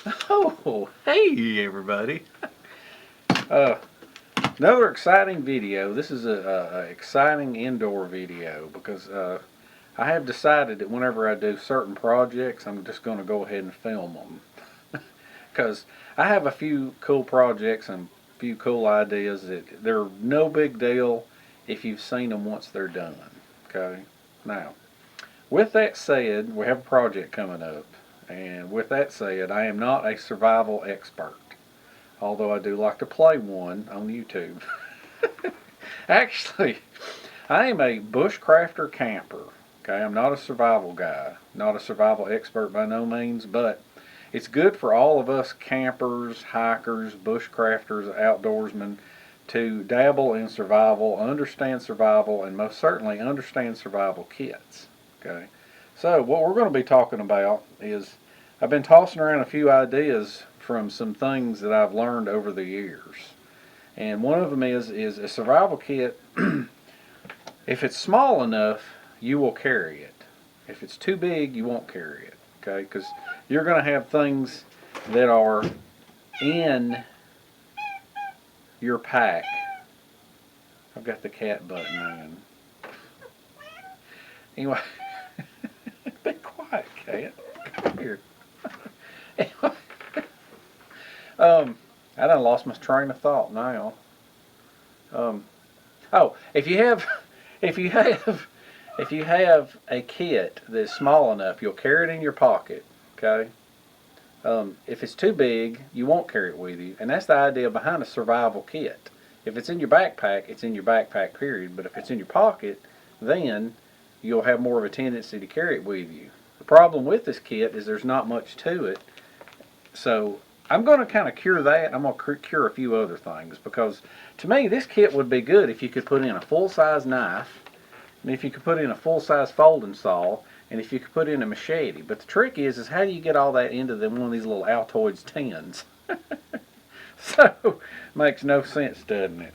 Oh, hey everybody. Uh, Another exciting video. This is a exciting indoor video because I have decided that whenever I do certain projects, I'm just going to go ahead and film them. Because I have a few cool projects and a few cool ideas that they're no big deal if you've seen them once they're done. Okay? Now, with that said, we have a project coming up. And with that said, I am not a survival expert, although I do like to play one on YouTube. Actually, I am a bushcrafter camper. Okay, I'm not a survival guy, not a survival expert by no means, but it's good for all of us campers, hikers, bushcrafters, outdoorsmen to dabble in survival, and most certainly understand survival kits. Okay, so what we're going to be talking about is I've been tossing around a few ideas from some things that I've learned over the years. And one of them is a survival kit. If it's small enough, you will carry it. If it's too big, you won't carry it. Okay, because you're going to have things that are in your pack. I've got the cat button in. Anyway, be quiet, cat. Come here. Anyway, I done lost my train of thought now. Oh, if you have, if you have, if you have a kit that's small enough, you'll carry it in your pocket. Okay. If it's too big, you won't carry it with you, and that's the idea behind a survival kit. If it's in your backpack, it's in your backpack, period. But if it's in your pocket, then you'll have more of a tendency to carry it with you. The problem with this kit is there's not much to it, so I'm going to kind of cure that. I'm going to cure a few other things because to me this kit would be good if you could put in a full-size knife, and if you could put in a full-size folding saw, and if you could put in a machete. But the trick is how do you get all that into one of these little altoids tins? So, makes no sense, doesn't it?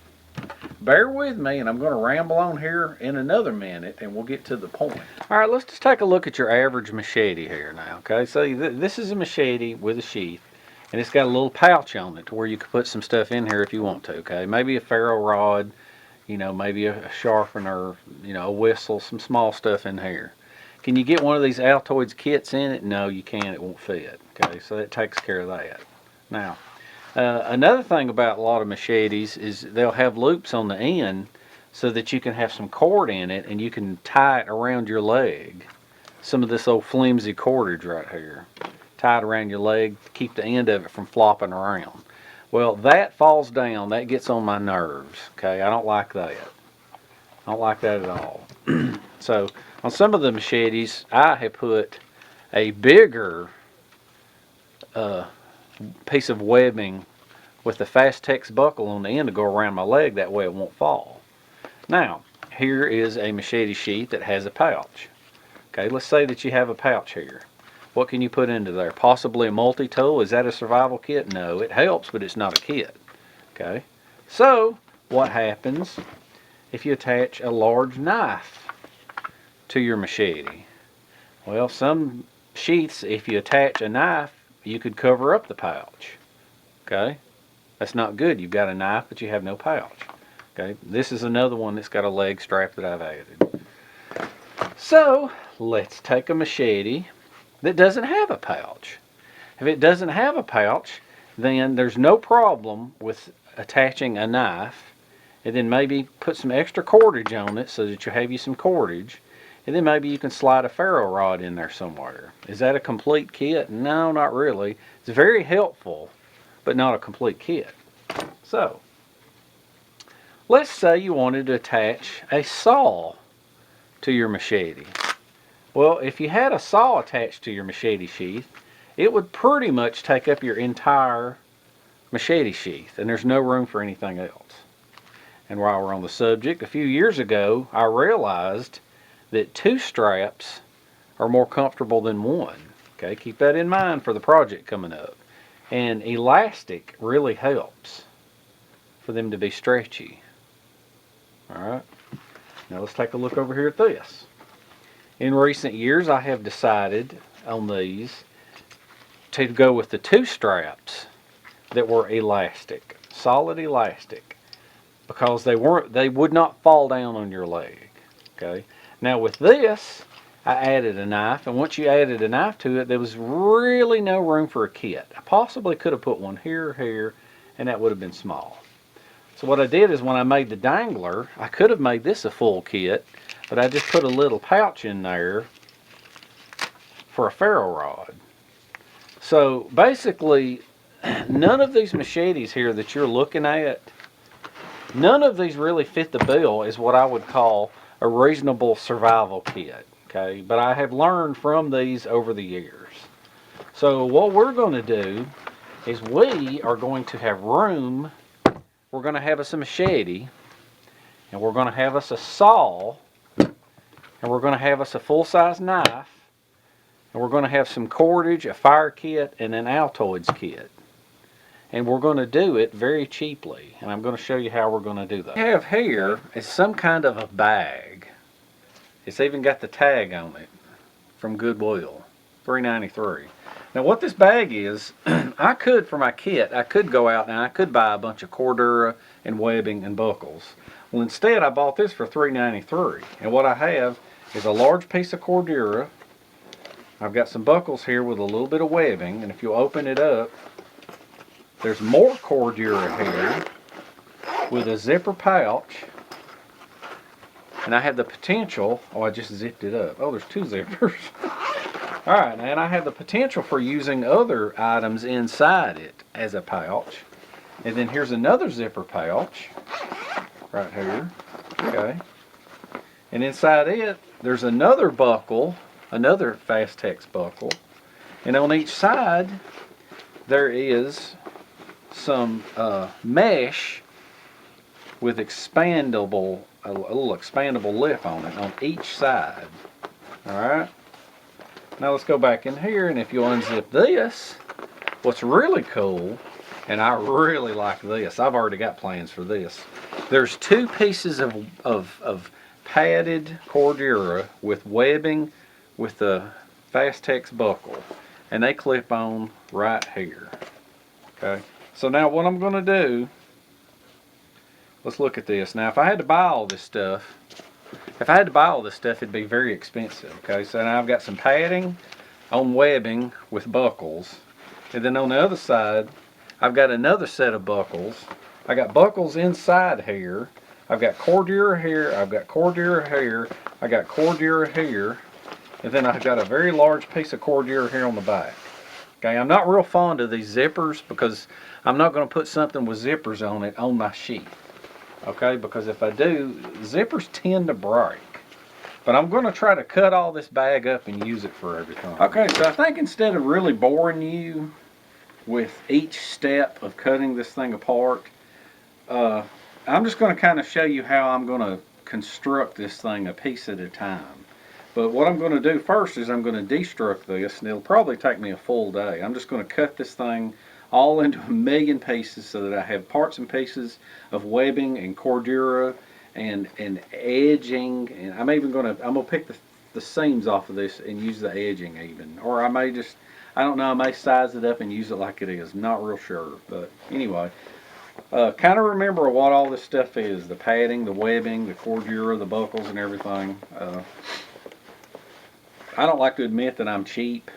Bear with me, and I'm going to ramble on here in another minute, and we'll get to the point. All right, let's just take a look at your average machete here now, okay? So this is a machete with a sheath, and it's got a little pouch on it to where you can put some stuff in here if you want to, okay? Maybe a ferro rod, maybe a sharpener, a whistle, some small stuff in here. Can you get one of these Altoids kits in it? No, you can't. It won't fit, okay? So that takes care of that. Now, another thing about a lot of machetes is they'll have loops on the end so that you can have some cord in it and you can tie it around your leg. Some of this old flimsy cordage right here. Tie it around your leg to keep the end of it from flopping around. Well, that falls down. That gets on my nerves. Okay, I don't like that. I don't like that at all. So, on some of the machetes, I have put a bigger piece of webbing with the Fastex buckle on the end to go around my leg. That way it won't fall. Now, here is a machete sheath that has a pouch. Okay, let's say that you have a pouch here. What can you put into there? Possibly a multi-tool. Is that a survival kit? No, it helps, but it's not a kit. Okay, so what happens if you attach a large knife to your machete? Well, some sheaths, if you attach a knife, you could cover up the pouch. Okay, that's not good. You've got a knife, but you have no pouch. Okay, this is another one that's got a leg strap that I've added. So let's take a machete that doesn't have a pouch. If it doesn't have a pouch, then there's no problem with attaching a knife, and then maybe put some extra cordage on it so that you have you some cordage, and then maybe you can slide a ferro rod in there somewhere. Is that a complete kit? No, not really. It's very helpful, but not a complete kit. So, let's say you wanted to attach a saw to your machete. Well, if you had a saw attached to your machete sheath, it would pretty much take up your entire machete sheath, and there's no room for anything else. And while we're on the subject, a few years ago, I realized that 2 straps are more comfortable than 1. Okay, keep that in mind for the project coming up. And elastic really helps for them to be stretchy. Alright, now let's take a look over here at this. In recent years, I have decided on these to go with the 2 straps that were elastic, solid elastic, because they would not fall down on your leg. Okay. Now with this, I added a knife, and once you added a knife to it, there was really no room for a kit. I possibly could have put one here, and that would have been small. So what I did is when I made the dangler, I could have made this a full kit, but I just put a little pouch in there for a ferro rod. So basically, none of these machetes here that you're looking at, none of these really fit the bill as what I would call a reasonable survival kit. Okay, but I have learned from these over the years. So what we're going to do is we are going to have room. We're going to have us a machete, and we're going to have us a saw, and we're going to have us a full-size knife, and we're going to have some cordage, a fire kit, and an altoids kit. And we're going to do it very cheaply, and I'm going to show you how we're going to do that. What I have here is some kind of a bag. It's even got the tag on it from Goodwill, $3.93. Now what this bag is, I could, for my kit, I could go out and I could buy a bunch of Cordura and webbing and buckles. Well, instead I bought this for $3.93. And what I have is a large piece of Cordura. I've got some buckles here with a little bit of webbing, and if you open it up, there's more Cordura here with a zipper pouch. And I have the potential, oh, I just zipped it up. Oh, there's 2 zippers. All right, and I have the potential for using other items inside it as a pouch. And then here's another zipper pouch right here. Okay. And inside it, there's another buckle, another Fastex buckle. And on each side, there is some mesh with expandable, a little expandable lip on it on each side. Alright, now let's go back in here, and if you'll unzip this, what's really cool, and I really like this, I've already got plans for this, there's 2 pieces of padded Cordura with webbing with the Fastex buckle, and they clip on right here. Okay, so now what I'm going to do, let's look at this. Now, if I had to buy all this stuff, it'd be very expensive. Okay, so now I've got some padding on webbing with buckles. And then on the other side, I've got another set of buckles. I got buckles inside here. I've got Cordura here. I've got Cordura here. I got Cordura here. And then I've got a very large piece of Cordura here on the back. Okay, I'm not real fond of these zippers because I'm not going to put something with zippers on it on my sheath. Okay, because if I do, zippers tend to break. But I'm going to try to cut all this bag up and use it for everything. Okay, so I think instead of really boring you with each step of cutting this thing apart, I'm just going to kind of show you how I'm going to construct this thing a piece at a time. But what I'm going to do first is I'm going to destruct this, and it'll probably take me a full day. I'm just going to cut this thing all into a million pieces so that I have parts and pieces of webbing and Cordura and edging, and I'm going to pick the seams off of this and use the edging even, or I may just, I don't know, I may size it up and use it like it is. Not real sure, but anyway, kind of remember what all this stuff is: the padding, the webbing, the Cordura, the buckles, and everything. I don't like to admit that I'm cheap.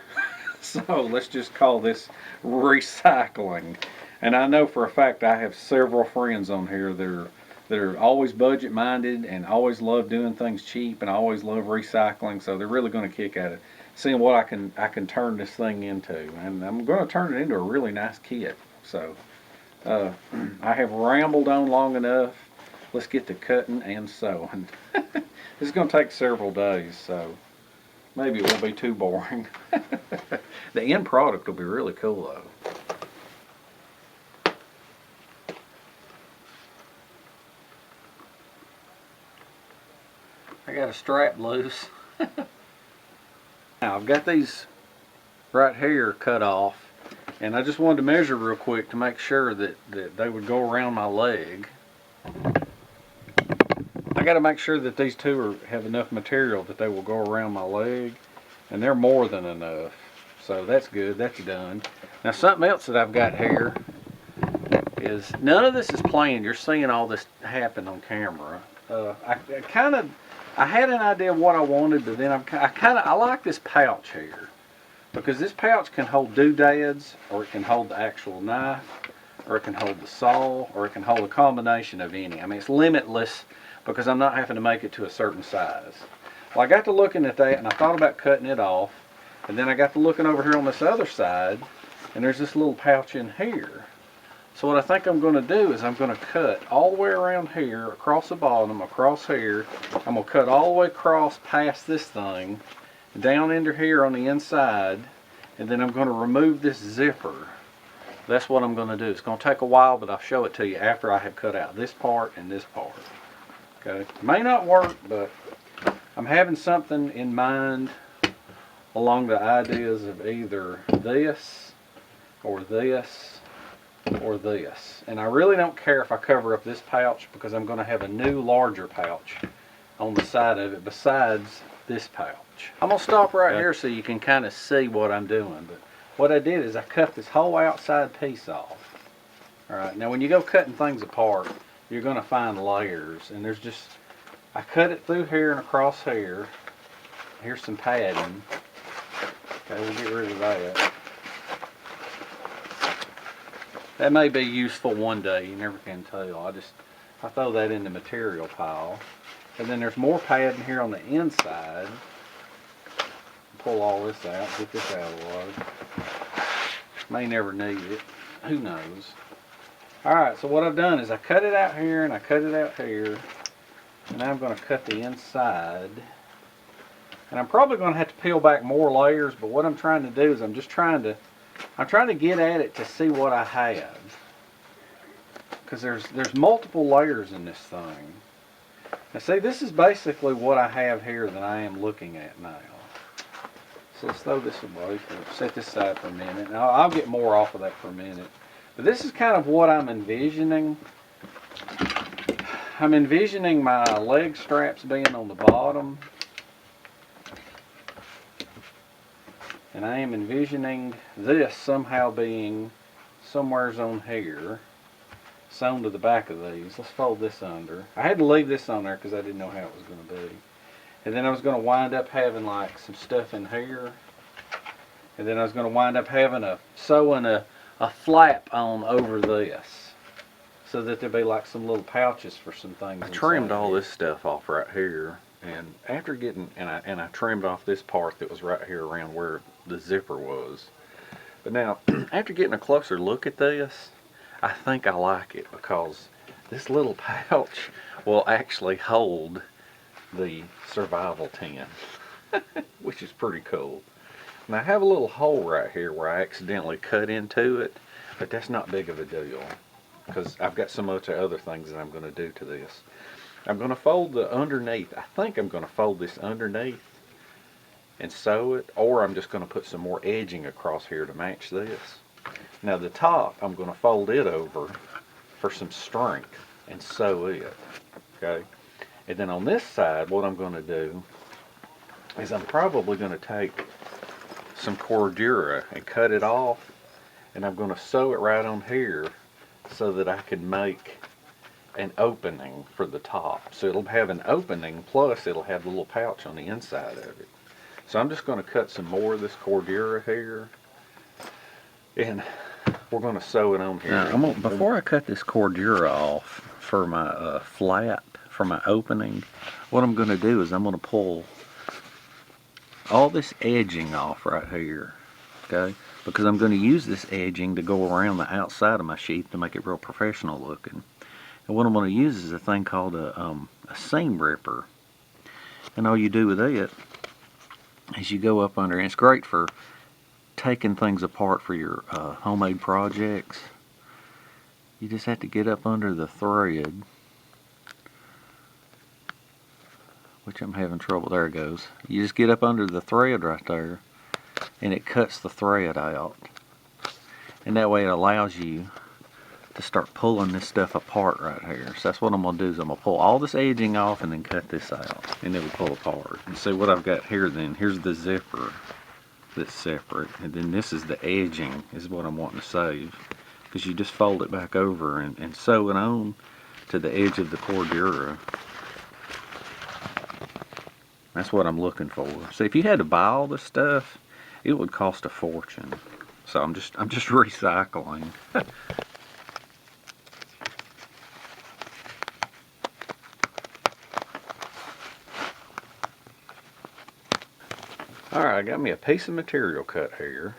So let's just call this recycling. And I know for a fact I have several friends on here that are always budget minded and always love doing things cheap and always love recycling. So they're really going to kick at it, seeing what I can turn this thing into. And I'm going to turn it into a really nice kit. So I have rambled on long enough. Let's get to cutting and sewing. This is going to take several days, so maybe it won't be too boring. The end product will be really cool though. I got a strap loose. Now I've got these right here cut off, and I just wanted to measure real quick to make sure that they would go around my leg. I got to make sure that these two have enough material that they will go around my leg, and they're more than enough. So that's good, that's done. Now something else that I've got here is, none of this is planned. You're seeing all this happen on camera. I had an idea of what I wanted, but then I like this pouch here, because this pouch can hold doodads, or it can hold the actual knife, or it can hold the saw, or it can hold a combination of any. I mean, it's limitless because I'm not having to make it to a certain size. Well, I got to looking at that and I thought about cutting it off, and then I got to looking over here on this other side, and there's this little pouch in here. So what I think I'm going to do is I'm going to cut all the way around here, across the bottom, across here. I'm going to cut all the way across past this thing, down into here on the inside, and then I'm going to remove this zipper. That's what I'm going to do. It's going to take a while, but I'll show it to you after I have cut out this part and this part. Okay, it may not work, but I'm having something in mind along the ideas of either this or this or this. And I really don't care if I cover up this pouch, because I'm going to have a new larger pouch on the side of it besides this pouch. I'm going to stop right here so you can kind of see what I'm doing. But what I did is I cut this whole outside piece off. Alright, now when you go cutting things apart, you're going to find layers, and there's just, I cut it through here and across here. Here's some padding. Okay, we'll get rid of that. That may be useful one day, you never can tell. I throw that in the material pile. And then there's more padding here on the inside. Pull all this out, get this out of the way. May never need it, who knows. Alright, so what I've done is I cut it out here and I cut it out here. And now I'm going to cut the inside. And I'm probably going to have to peel back more layers, but what I'm trying to do is I'm trying to get at it to see what I have. Because there's multiple layers in this thing. Now see, this is basically what I have here that I am looking at now. So let's throw this away, set this aside for a minute. Now I'll get more off of that for a minute. But this is kind of what I'm envisioning. I'm envisioning my leg straps being on the bottom. And I am envisioning this somehow being somewheres on here, sewn to the back of these. Let's fold this under. I had to leave this on there because I didn't know how it was going to be. And then I was going to wind up having like some stuff in here. And then I was going to wind up having sewing a flap on over this, so that there'd be like some little pouches for some things. I trimmed all this stuff off right here, and after getting, and I trimmed off this part that was right here around where the zipper was. But now, after getting a closer look at this, I think I like it, because this little pouch will actually hold the survival tin, which is pretty cool. Now I have a little hole right here where I accidentally cut into it, but that's not big of a deal, because I've got so much other things that I'm going to do to this. I'm going to fold the underneath. I think I'm going to fold this underneath and sew it, or I'm just going to put some more edging across here to match this. Now the top, I'm going to fold it over for some strength and sew it. Okay. And then on this side, what I'm going to do is I'm probably going to take some Cordura and cut it off, and I'm going to sew it right on here so that I can make an opening for the top. So it'll have an opening, plus it'll have the little pouch on the inside of it. So I'm just going to cut some more of this Cordura here, and we're going to sew it on here. Now, before I cut this Cordura off for my flap, for my opening, what I'm going to do is I'm going to pull all this edging off right here, okay? Because I'm going to use this edging to go around the outside of my sheath to make it real professional looking. And what I'm going to use is a thing called a seam ripper. And all you do with it is you go up under, and it's great for taking things apart for your homemade projects. You just have to get up under the thread, which I'm having trouble. There it goes. You just get up under the thread right there, and it cuts the thread out. And that way it allows you to start pulling this stuff apart right here. So that's what I'm going to do, is I'm going to pull all this edging off and then cut this out. And then we pull apart. And see what I've got here then. Here's the zipper. that's separate, and then this is the edging is what I'm wanting to save, because you just fold it back over and sew it on to the edge of the Cordura. That's what I'm looking for. See, if you had to buy all this stuff, it would cost a fortune. So I'm just recycling. Alright, I got me a piece of material cut here.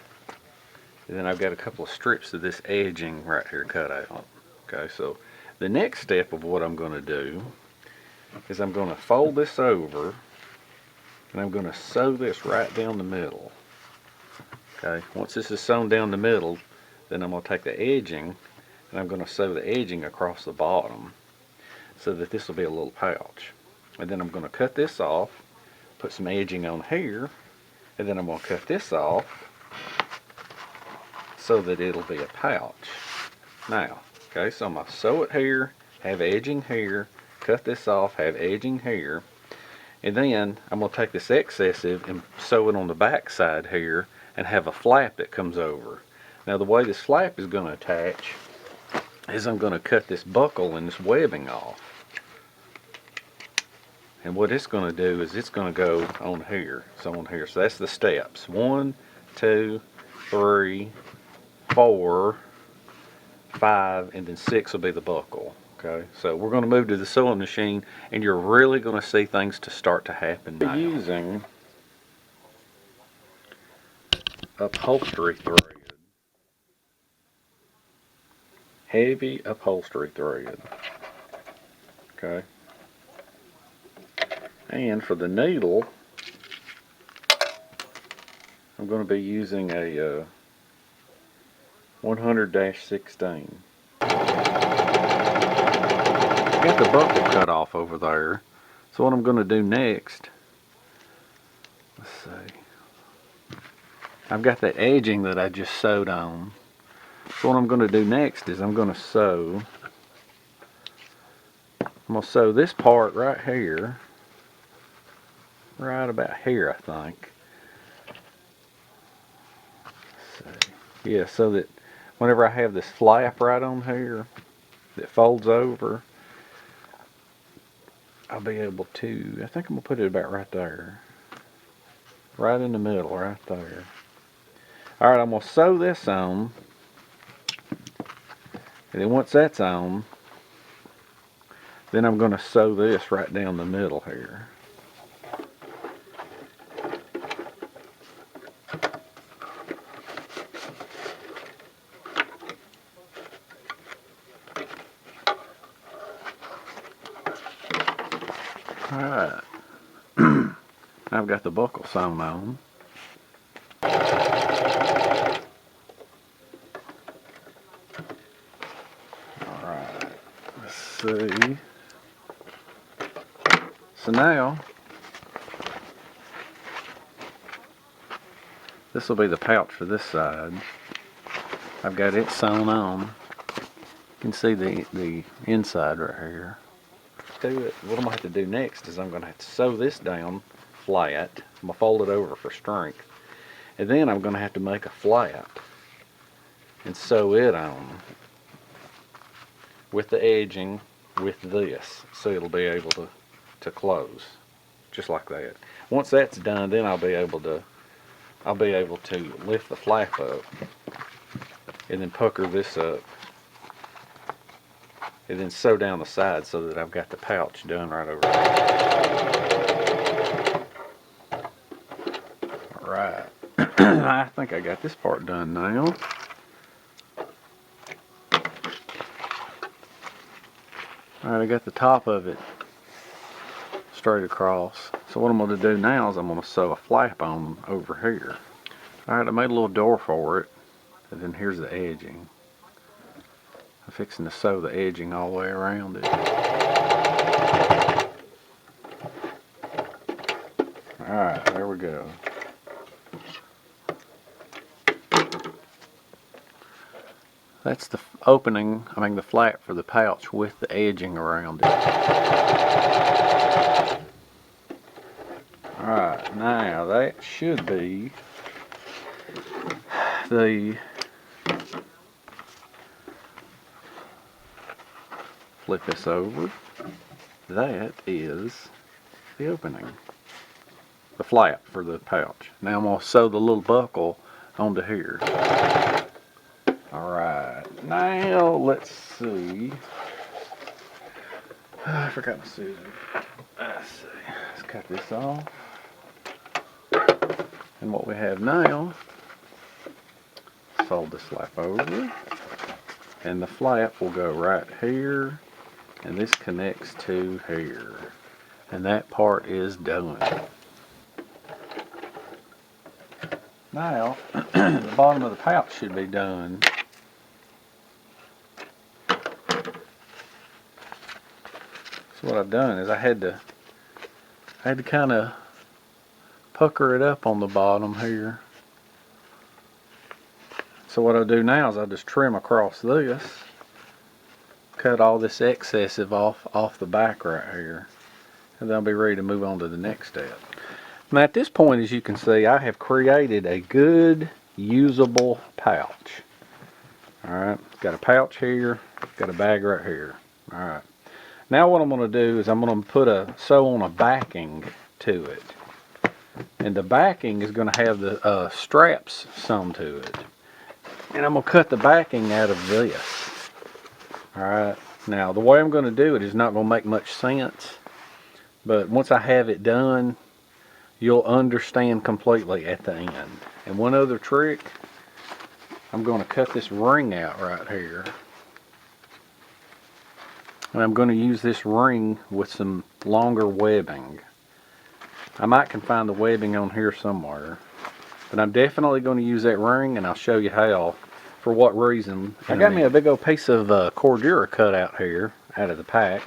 And then I've got a couple of strips of this edging right here cut out. Okay, so the next step of what I'm going to do is I'm going to fold this over and I'm going to sew this right down the middle. Okay, once this is sewn down the middle, then I'm going to take the edging and I'm going to sew the edging across the bottom so that this will be a little pouch. And then I'm going to cut this off, put some edging on here, and then I'm going to cut this off so that it'll be a pouch. Now, okay, so I'm going to sew it here, have edging here, cut this off, have edging here, and then I'm going to take this excessive and sew it on the back side here and have a flap that comes over. Now the way this flap is going to attach is I'm going to cut this buckle and this webbing off. And what it's going to do is it's going to go on here. So on here. So that's the steps. 1, 2, 3, 4, 5, and then 6 will be the buckle. Okay, so we're going to move to the sewing machine, and you're really going to see things to start to happen now. Using upholstery thread, heavy upholstery thread. Okay, and for the needle, I'm going to be using a 100-16. Got the buckle cut off over there. So what I'm going to do next, let's see, I've got the edging that I just sewed on. So what I'm going to do next is I'm going to sew this part right here, right about here I think. Let's see. Yeah, so that whenever I have this flap right on here that folds over, I'll be able to, I think I'm going to put it about right there. Right in the middle, right there. Alright, I'm going to sew this on. And then once that's on, then I'm going to sew this right down the middle here. Alright. I've got the buckle sewn on. Alright. Let's see. So now, this will be the pouch for this side. I've got it sewn on. You can see the inside right here. What I'm going to have to do next is I'm going to have to sew this down flat. I'm going to fold it over for strength. And then I'm going to have to make a flap and sew it on with the edging with this, so it'll be able to close just like that. Once that's done, then I'll be able to lift the flap up and then pucker this up and then sew down the side so that I've got the pouch done right over there. Alright, I think I got this part done now. Alright, I got the top of it straight across. So what I'm going to do now is I'm going to sew a flap on over here. Alright, I made a little door for it, and then here's the edging. I'm fixing to sew the edging all the way around it. Alright, there we go. That's the opening, the flap for the pouch with the edging around it. Alright, now that should be Flip this over. That is the opening, the flap for the pouch. Now I'm going to sew the little buckle onto here. Alright, now let's see. I forgot my scissors. Let's see. Let's cut this off. And what we have now, fold the flap over. And the flap will go right here. And this connects to here. And that part is done. Now, the bottom of the pouch should be done. So what I've done is I had to kind of pucker it up on the bottom here. So what I'll do now is I'll just trim across this, cut all this excessive off the back right here, and then I'll be ready to move on to the next step. Now at this point, as you can see, I have created a good usable pouch. Alright, got a pouch here, got a bag right here. Alright, now what I'm going to do is I'm going to sew on a backing to it. And the backing is going to have the straps sewn to it. And I'm going to cut the backing out of this. Alright, now the way I'm going to do it is not going to make much sense. But once I have it done, you'll understand completely at the end. And one other trick, I'm going to cut this ring out right here. And I'm going to use this ring with some longer webbing. I might can find the webbing on here somewhere. But I'm definitely going to use that ring, and I'll show you how, for what reason. I got me a big old piece of Cordura cut out here, out of the pack.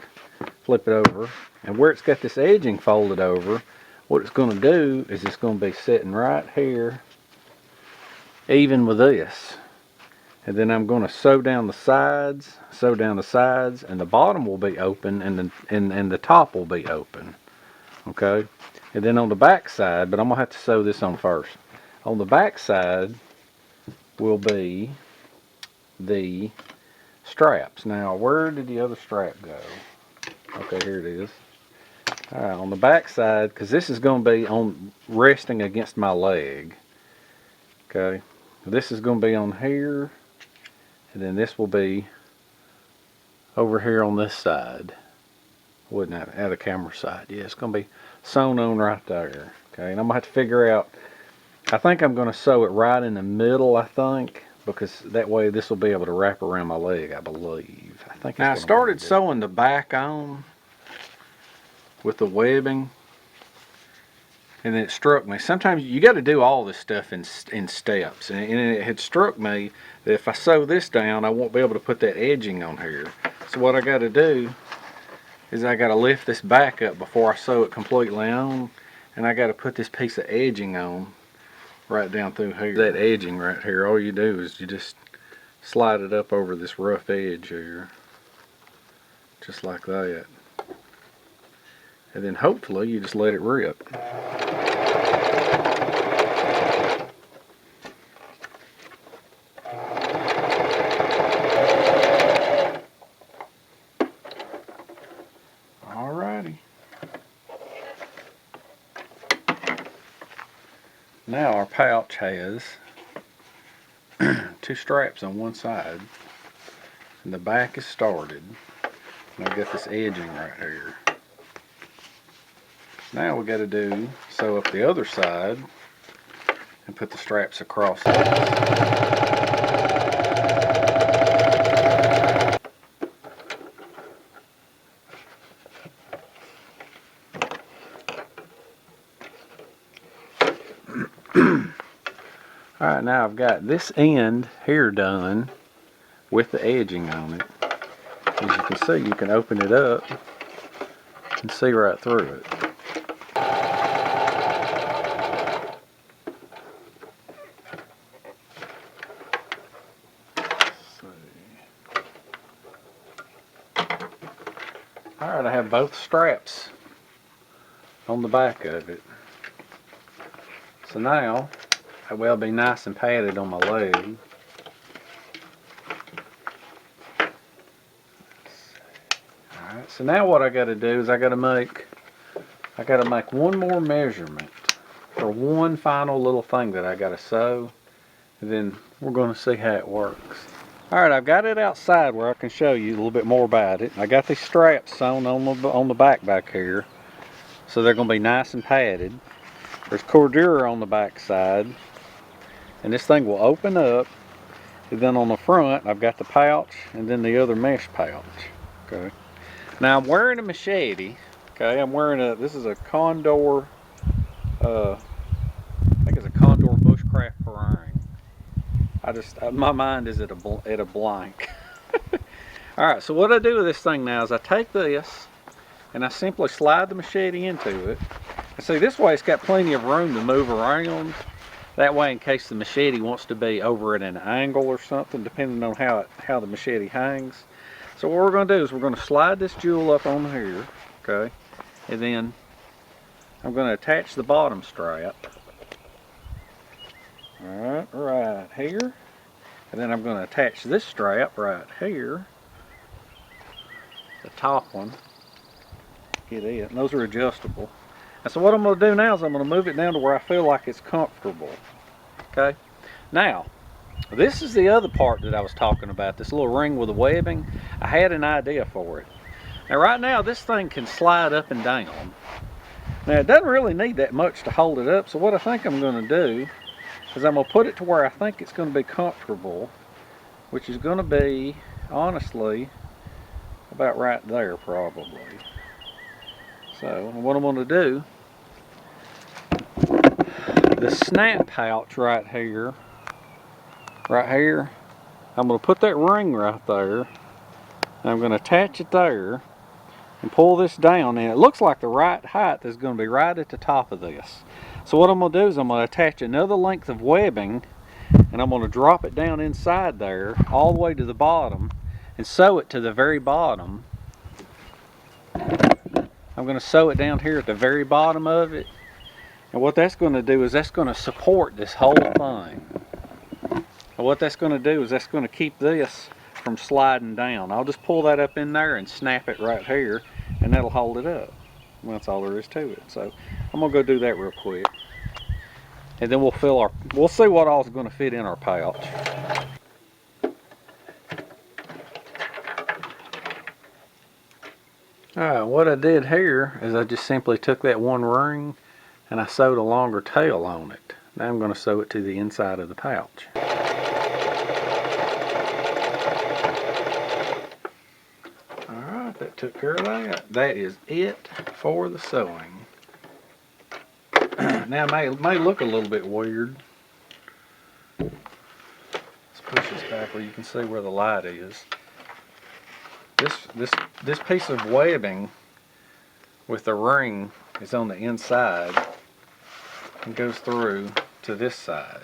Flip it over. And where it's got this edging folded over, what it's going to do is it's going to be sitting right here, even with this. And then I'm going to sew down the sides, and the bottom will be open, and the top will be open. Okay? And then on the back side, but I'm going to have to sew this on first. On the back side will be the straps. Now, where did the other strap go? Okay, here it is. Alright, on the back side, because this is going to be on resting against my leg. Okay, this is going to be on here, and then this will be over here on this side. Wouldn't have at the camera side. Yeah, it's going to be sewn on right there. Okay, and I'm going to have to figure out, I think I'm going to sew it right in the middle, I think, because that way this will be able to wrap around my leg, I believe. Now I started sewing the back on with the webbing, and then it struck me. Sometimes you got to do all this stuff in steps, and it had struck me that if I sew this down, I won't be able to put that edging on here. So what I got to do is I got to lift this back up before I sew it completely on, and I got to put this piece of edging on right down through here. That edging right here, all you do is you just slide it up over this rough edge here, just like that. And then hopefully you just let it rip. Alrighty. Now our pouch has two straps on one side, and the back is started. And I've got this edging right here. Now we got to do, sew up the other side and put the straps across this. Alright, now I've got this end here done with the edging on it. As you can see, you can open it up and see right through it. Alright, I have both straps on the back of it. So now well, be nice and padded on my leg. Alright, so now what I gotta do is I gotta make one more measurement for one final little thing that I gotta sew. And then we're gonna see how it works. Alright, I've got it outside where I can show you a little bit more about it. I got these straps sewn on the back here. So they're gonna be nice and padded. There's Cordura on the back side. And this thing will open up. And then on the front, I've got the pouch and then the other mesh pouch. Okay. Now I'm wearing a Machete. Okay, this is a Condor, I think it's a Condor Bushcraft Perang. My mind is at a blank. Alright, so what I do with this thing now is I take this and I simply slide the Machete into it. And see, this way it's got plenty of room to move around. That way, in case the Machete wants to be over at an angle or something, depending on how the Machete hangs. So what we're going to do is we're going to slide this jewel up on here, okay? And then I'm going to attach the bottom strap. Alright, right here. And then I'm going to attach this strap right here. The top one. Get it. And those are adjustable. And so what I'm going to do now is I'm going to move it down to where I feel like it's comfortable. Okay? Now, this is the other part that I was talking about. This little ring with the webbing. I had an idea for it. Now right now this thing can slide up and down. Now it doesn't really need that much to hold it up. So what I think I'm going to do is I'm going to put it to where I think it's going to be comfortable. Which is going to be, honestly, about right there probably. So what I'm going to do, the snap pouch right here, I'm going to put that ring right there, and I'm going to attach it there, and pull this down, and it looks like the right height is going to be right at the top of this. So what I'm going to do is I'm going to attach another length of webbing, and I'm going to drop it down inside there, all the way to the bottom, and sew it to the very bottom. I'm going to sew it down here at the very bottom of it. And what that's going to do is that's going to support this whole thing. And what that's going to do is that's going to keep this from sliding down. I'll just pull that up in there and snap it right here, and that'll hold it up. Well, that's all there is to it. So I'm going to go do that real quick. And then we'll see what all is going to fit in our pouch. Alright, what I did here is I just simply took that one ring and I sewed a longer tail on it. Now I'm going to sew it to the inside of the pouch. Alright, that took care of that. That is it for the sewing. Now it may look a little bit weird. Let's push this back where you can see where the light is. This piece of webbing with the ring is on the inside and goes through to this side.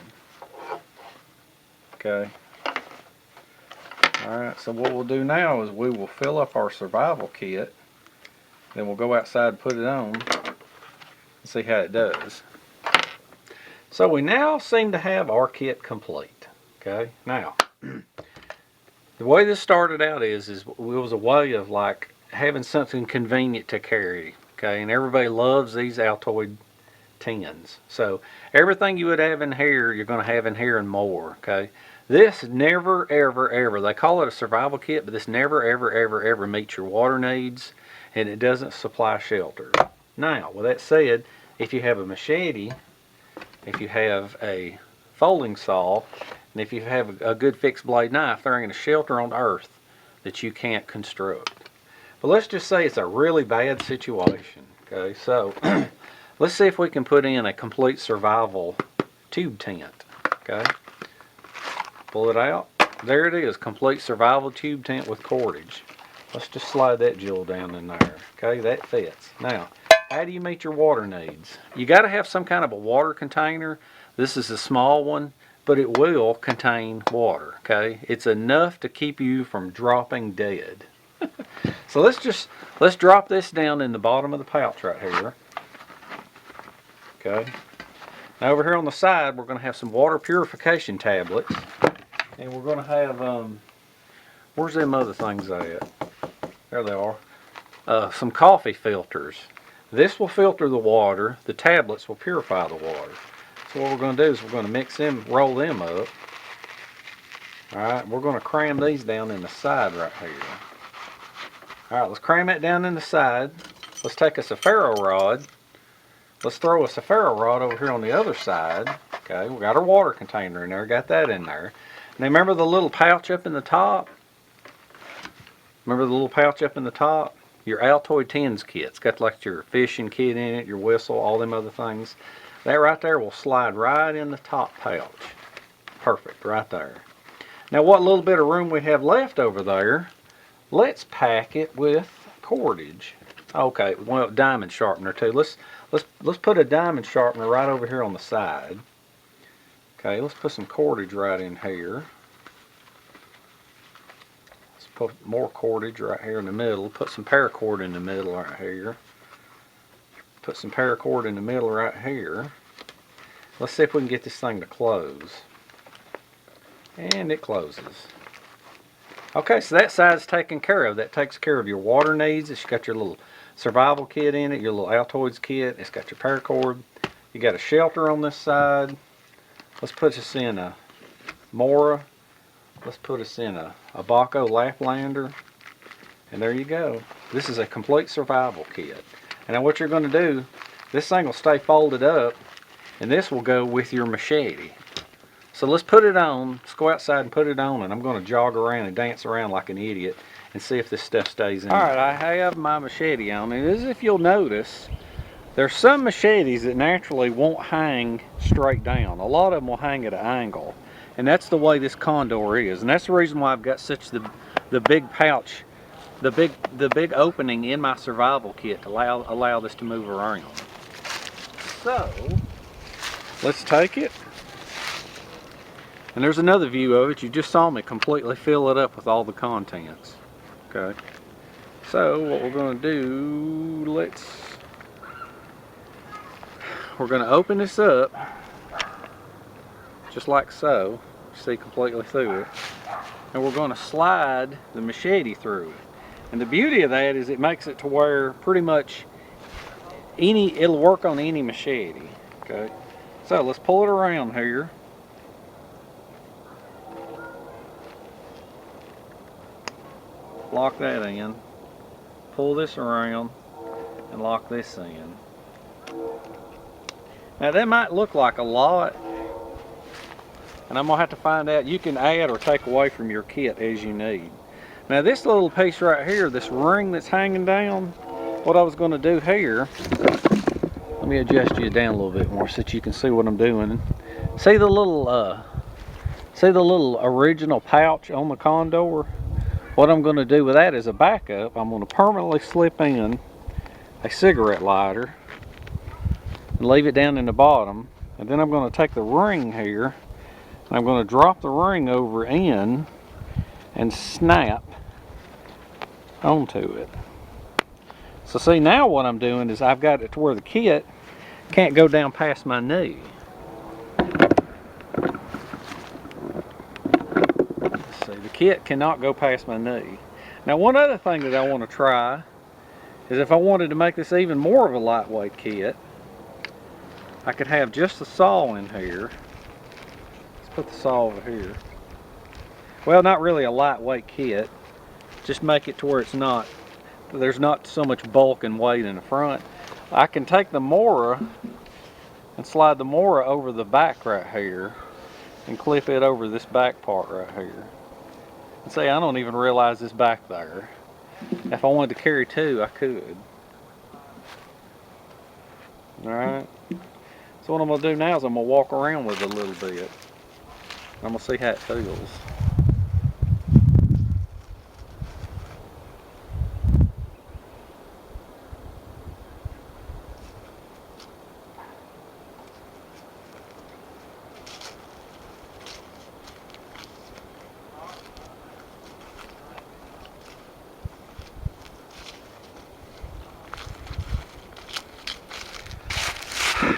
Okay. Alright, so what we'll do now is we will fill up our survival kit. Then we'll go outside and put it on and see how it does. So we now seem to have our kit complete. Okay, now the way this started out is it was a way of like having something convenient to carry. Okay, and everybody loves these Altoid tins. So everything you would have in here, you're going to have in here and more. Okay, this never ever, they call it a survival kit, but this never ever meets your water needs, and it doesn't supply shelter. Now, with that said, if you have a machete, if you have a folding saw, and if you have a good fixed blade knife, there ain't a shelter on earth that you can't construct. But let's just say it's a really bad situation. Okay, so let's see if we can put in a complete survival tube tent. Okay, pull it out. There it is, complete survival tube tent with cordage. Let's just slide that jewel down in there. Okay, that fits. Now, how do you meet your water needs? You got to have some kind of a water container. This is a small one, but it will contain water. Okay, it's enough to keep you from dropping dead. So let's drop this down in the bottom of the pouch right here. Okay, Now over here on the side, we're going to have some water purification tablets. And we're going to have, where's them other things at? There they are. Some coffee filters. This will filter the water. The tablets will purify the water. So what we're going to do is we're going to mix them, roll them up. Alright, we're going to cram these down in the side right here. Alright, let's cram that down in the side. Let's take us a ferro rod. Let's throw us a ferro rod over here on the other side. Okay, we got our water container in there, got that in there. Now remember the little pouch up in the top? Remember the little pouch up in the top? Your Altoid tins kit. It's got like your fishing kit in it, your whistle, all them other things. That right there will slide right in the top pouch. Perfect, right there. Now what little bit of room we have left over there, let's pack it with cordage. Okay, well, diamond sharpener too. Let's put a diamond sharpener right over here on the side. Okay, let's put some cordage right in here. Let's put more cordage right here in the middle. Put some paracord in the middle right here. Put some paracord in the middle right here. Let's see if we can get this thing to close. And it closes. Okay, so that side's taken care of. That takes care of your water needs. It's got your little survival kit in it, your little Altoids kit. It's got your paracord. You got a shelter on this side. Let's put us in a Mora. Let's put us in a Baco Laplander. And there you go. This is a complete survival kit. And now what you're going to do, this thing will stay folded up, and this will go with your machete. So let's put it on, let's go outside and put it on, and I'm going to jog around and dance around like an idiot and see if this stuff stays in. Alright, I have my machete on, and as if you'll notice, there's some machetes that naturally won't hang straight down. A lot of them will hang at an angle, and that's the way this Condor is, and that's the reason why I've got such the big pouch, the big opening in my survival kit to allow this to move around. So let's take it. And there's another view of it. You just saw me completely fill it up with all the contents. Okay. So what we're going to do, we're going to open this up just like so. See completely through it. And we're going to slide the machete through it. And the beauty of that is it makes it to where pretty much it'll work on any machete. Okay. So let's pull it around here. Lock that in, pull this around, and lock this in. Now that might look like a lot, and I'm going to have to find out. You can add or take away from your kit as you need. Now this little piece right here, this ring that's hanging down, what I was going to do here, let me adjust you down a little bit more so that you can see what I'm doing. See the little original pouch on the Condor? What I'm going to do with that as a backup, I'm going to permanently slip in a cigarette lighter and leave it down in the bottom. And then I'm going to take the ring here and I'm going to drop the ring over in and snap onto it. So see, now what I'm doing is I've got it to where the kit can't go down past my knee. The kit cannot go past my knee. Now one other thing that I want to try is if I wanted to make this even more of a lightweight kit, I could have just the saw in here. Let's put the saw over here. Well, not really a lightweight kit. Just make it to where there's not so much bulk and weight in the front. I can take the Mora and slide the Mora over the back right here and clip it over this back part right here. And see, I don't even realize this back there. If I wanted to carry two, I could. Alright. So what I'm going to do now is I'm going to walk around with it a little bit. I'm going to see how it feels.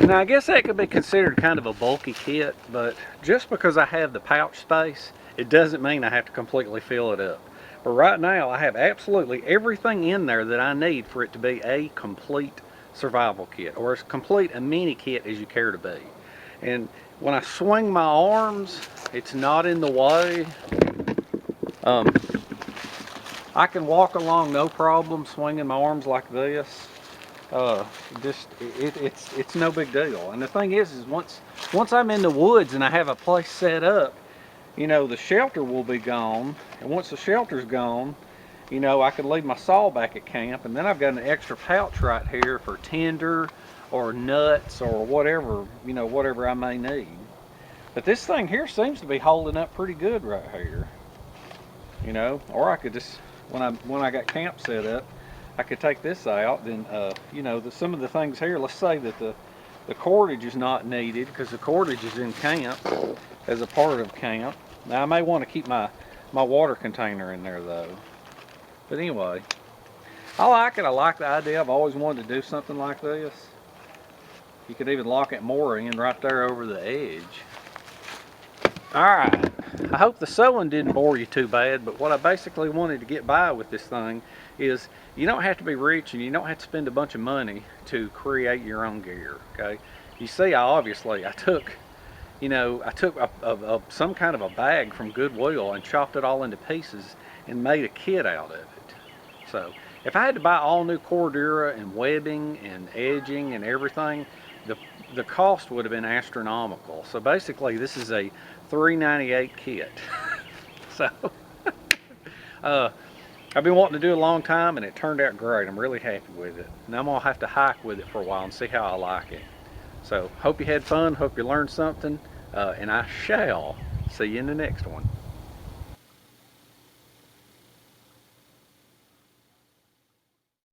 Now I guess that could be considered kind of a bulky kit, but just because I have the pouch space, it doesn't mean I have to completely fill it up. But right now I have absolutely everything in there that I need for it to be a complete survival kit, or as complete a mini kit as you care to be. And when I swing my arms, it's not in the way. I can walk along no problem swinging my arms like this. It's no big deal. And the thing is once I'm in the woods and I have a place set up, you know, the shelter will be gone. And once the shelter's gone, you know, I could leave my saw back at camp, and then I've got an extra pouch right here for tinder or nuts or whatever, you know, whatever I may need. But this thing here seems to be holding up pretty good right here. You know, or I could just, when I got camp set up, I could take this out. Then you know, some of the things here, let's say that the cordage is not needed because the cordage is in camp as a part of camp. Now I may want to keep my water container in there though. But anyway, I like it. I like the idea. I've always wanted to do something like this. You could even lock it mooring in right there over the edge. Alright, I hope the sewing didn't bore you too bad, but what I basically wanted to get by with this thing is you don't have to be rich and you don't have to spend a bunch of money to create your own gear, okay? You see, I took, you know, I took some kind of a bag from Goodwill and chopped it all into pieces and made a kit out of it. So, if I had to buy all new Cordura and webbing and edging and everything, the cost would have been astronomical. So basically this is a $3.98 kit. So I've been wanting to do it a long time and it turned out great. I'm really happy with it. Now I'm gonna have to hike with it for a while and see how I like it. So hope you had fun, hope you learned something, and I shall see you in the next one.